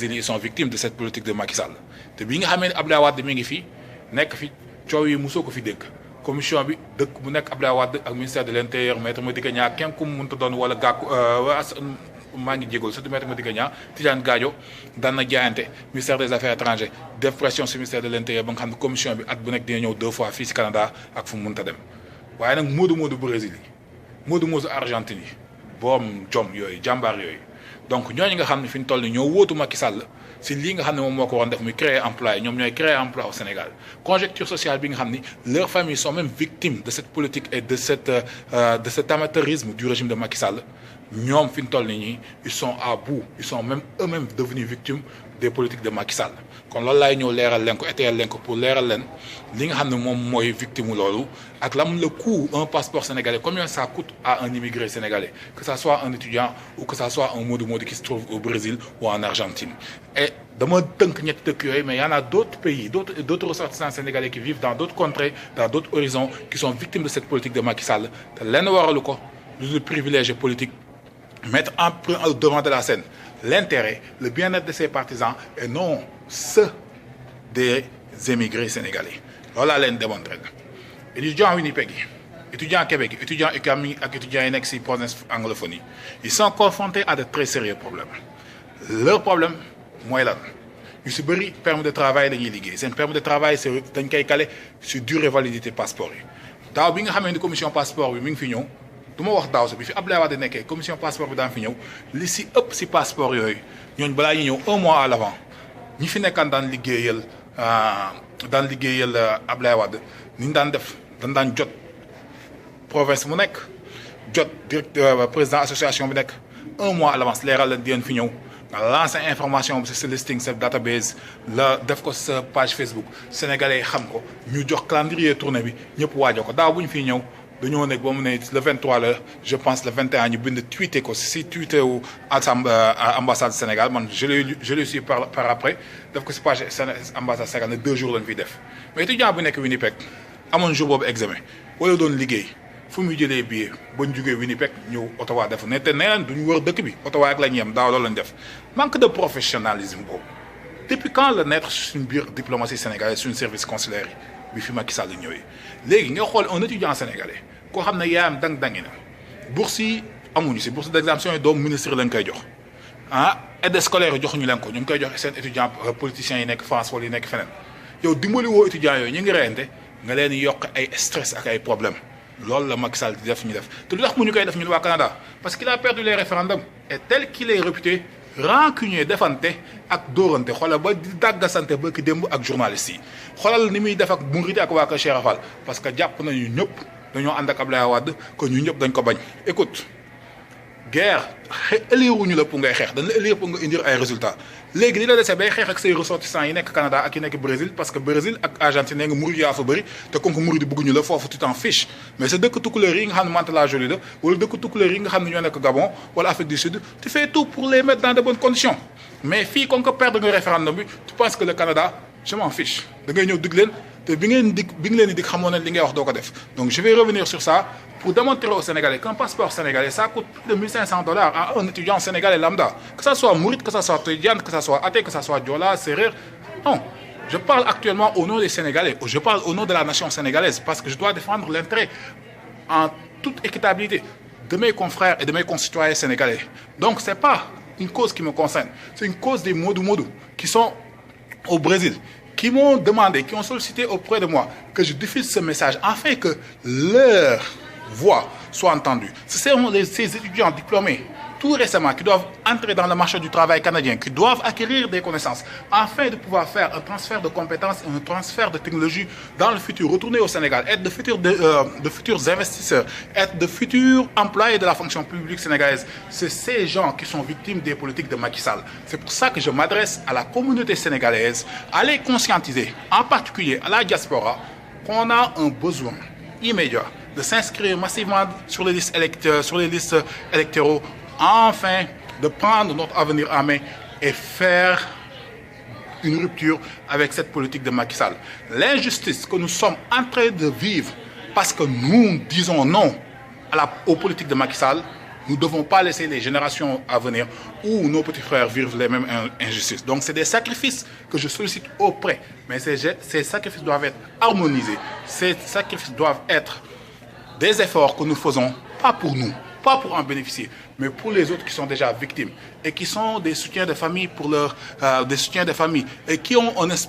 Ils sont victimes de cette politique de Macky Sall te bi nga xamee ne Abdoulaye Wade mi ngi fi nekk fi coow yi mosoo ko fi dégg commission bi dëkk bu nekk Abdoulaye Wade ak ministère de l'intérieur maître Madické Niang kenn ku mu mënta doon wala gàkku maa ngi jégalu surtout maître Madické Niang Tidiane Gadio daan na jaayante ministère des affaires étrangères def pression sur ministère de l'intérieur ba nga xam ne commission bi at bu nekk dina ñëw 2 fois fii si Canada ak fu mu mënta dem waaye nag Modou Brésil yi Modou Argentine yi boom jom yooyu jàmbaar yooyu donc ñooñu nga xam ne fi ñu toll nii ñoo wóotu Macky Sall si lii nga xam ne moom moo ko waroon def muy créer emploi yi ñoom ñooy créer emploi au Sénégal conjoncture sociale bi nga xam ni leurs familles sont même victimes de cette politique et de cet amateurisme du régime de Macky Sall ñoom fi ñu toll nii ils sont à bout ils sont même eux-mêmes devenus victimes des politiques de Macky Sall kon loolu laay ñëw leeral leen ko étayal leen ko pour leeral leen li nga xam ne moom mooy victime loolu ak lam le coût un passeport sénégalais combien ça coûte à un immigré sénégalais que ça soit un étudiant ou que ça soit un Modou qui se trouve au Brésil ou en Argentine et dama tënk ñetti dëkk yooyu mais y en a d'autres pays d'autres ressortissants sénégalais qui vivent dans d'autres contrées dans d'autres horizons qui sont victimes de cette politique de Macky Sall te lenn waralu ko lu privilège politique mettre en devant de la scène l'intérêt, le bien-être de ses partisans et non ceux des émigrés sénégalais. Loolu laa leen démontré étudiants Winnipeg yi étudiants Québec yi étudiants UQAM yi ak étudiants yi nekk si province anglophone yi ils sont confrontés à de très sérieux problèmes leur problème mooy lan ñu si bëri permis de travail la ñuy liggéey seen permis de travail c'est dañ koy calé sur durée validité passeport yi daaw bi nga xamee ni commission passeport bi mi ngi fi ñëw du ma wax daaw sa bi fi Abdoulaye Wade nekkee commission passeport bi daan fi ñëw li si ëpp si passeport yooyu ñooñu balaa ñuy ñëw 1 mois à l'avant ñi fi nekkaan daan liggéeyal Abdoulaye Wade ni ñu daan def dañ daan jot province mu nekk jot directeur président association bi nekk 1 mois à l'avance leeral leen di leen fi ñëw nga lancer information bi sa listing sa database la def ko sa page Facebook sénégalais yi xam ko ñu jox calendrier tournée bi ñëpp waajoo ko daaw bu ñu fiy ñëw dañoo nekk ba mu ne le 23 la je pense le 21 ñu bind tweeté ko si tweeté wu ambassade Sénégal man je l'ai su par après def ko si page ambassade Sénégal ne 2 jours lañ fiy def mais étudiant bu nekk Winnipeg amoon jour boobu examen wala doon liggéey fu muy jëlee billet ba ñu jugee Winnipeg ñëw Ottawa def ne te nee nañ duñu wër dëkk bi Ottawa ak la ñu yem daaw loolu lañ def manque de professionnalisme boobu depuis quand la naître suñu biir diplomatie sénégalaise suñu service consulaire yi bi fi Macky Sall ñëwee léegi nga xool un étudiant sénégalais koo xam ne yaayam dang-dangi na bourse yi amuñu si bourse d'exemption yi doomu ministre lañ koy jox aide scolaire yi joxuñu leen ko ñu ngi koy jox seen étudiant politiciens yi nekk France wala yi nekk feneen yow dimbali woo étudiants yooyu ñu ngi reyante nga leen yokk ay stress ak ay problème loolu la Macky Sall di def ñu def te lu tax mu ñu koy def ñun waa Canada parce qu'il a perdu les référendums et tel qu'il est réputé rancunier defante ak dóorante xoolal ba di dàggasante ba ki démb ak journalistes yi xoolal ni muy def ak Mouride ak waa Kër Cheikh Fall parce que jàpp nañu ñëpp dañoo ànd ak Abdoulaye Wade que ñu ñëpp dañ ko bañ. écoute guerre éliruñu la pour ngay xeex dañ la élire pour nga indir ay résultats léegi li la dese bay xeex ak say ressortissants yi nekk Canada ak yi nekk Brésil parce que Brésil ak Argentine nga Mouride yaa fa bëri te comme que Mouride bëgguñu la foofu tu t'en fiches mais sa dëkk tukkuleer yi nga xam ne Mantes-la Jolie la wala dëkk tukkuleer yi nga xam ne ñoo nekk Gabon wala Afrique du Sud tu fais tout pour les mettre dans de bonnes conditions mais fii comme que perdre nga référendum bi tu penses que le Canada je m'en fiche da ngay ñëw dig leen te bi nga leen di dig xamoon ne li ngay wax doo ko def donc je vais revenir sur ça pour démontrer aux Sénégalais qu'un passeport sénégalais ça coûte plus de $1 500 à un étudiant sénégalais lambda que ça soit Mouride que ça soit Tidiane que ça soit athée que ça soit Diola Sérère non je parle actuellement au nom des Sénégalais je parle au nom de la nation sénégalaise parce que je dois défendre l'intérêt en toute équitabilité de mes confrères et de mes concitoyens sénégalais donc c'est pas une cause qui me concerne c'est une cause des Modou qui sont au Brésil qui m'ont demandé, qui ont sollicité auprès de moi que je diffuse ce message afin que leur voix soit entendue. Ce sont ces étudiants diplômés tout récemment qui doivent entrer dans le marché du travail canadien, qui doivent acquérir des connaissances afin de pouvoir faire un transfert de compétences, un transfert de technologie dans le futur, retourner au Sénégal, être de futurs investisseurs, être de futurs employés de la fonction publique sénégalaise. C'est ces gens qui sont victimes des politiques de Macky Sall. C'est pour ça que je m'adresse à la communauté sénégalaise, à les conscientiser, en particulier à la diaspora, qu'on a un besoin immédiat de s'inscrire massivement sur les listes électoraux, enfin de prendre notre avenir en main et faire une rupture avec cette politique de Macky Sall. L'injustice que nous sommes en train de vivre parce que nous disons non aux politiques de Macky Sall, Nous ne devons pas laisser les générations à venir où nos petits frères vivent les mêmes injustices. Donc c'est des sacrifices que je sollicite auprès. Mais ces sacrifices doivent être harmonisés. Ces sacrifices doivent être des efforts que nous faisons, pas pour nous, pas pour en bénéficier, mais pour les autres qui sont déjà victimes et qui sont des soutiens de famille pour des soutiens de famille et qui ont un espoir.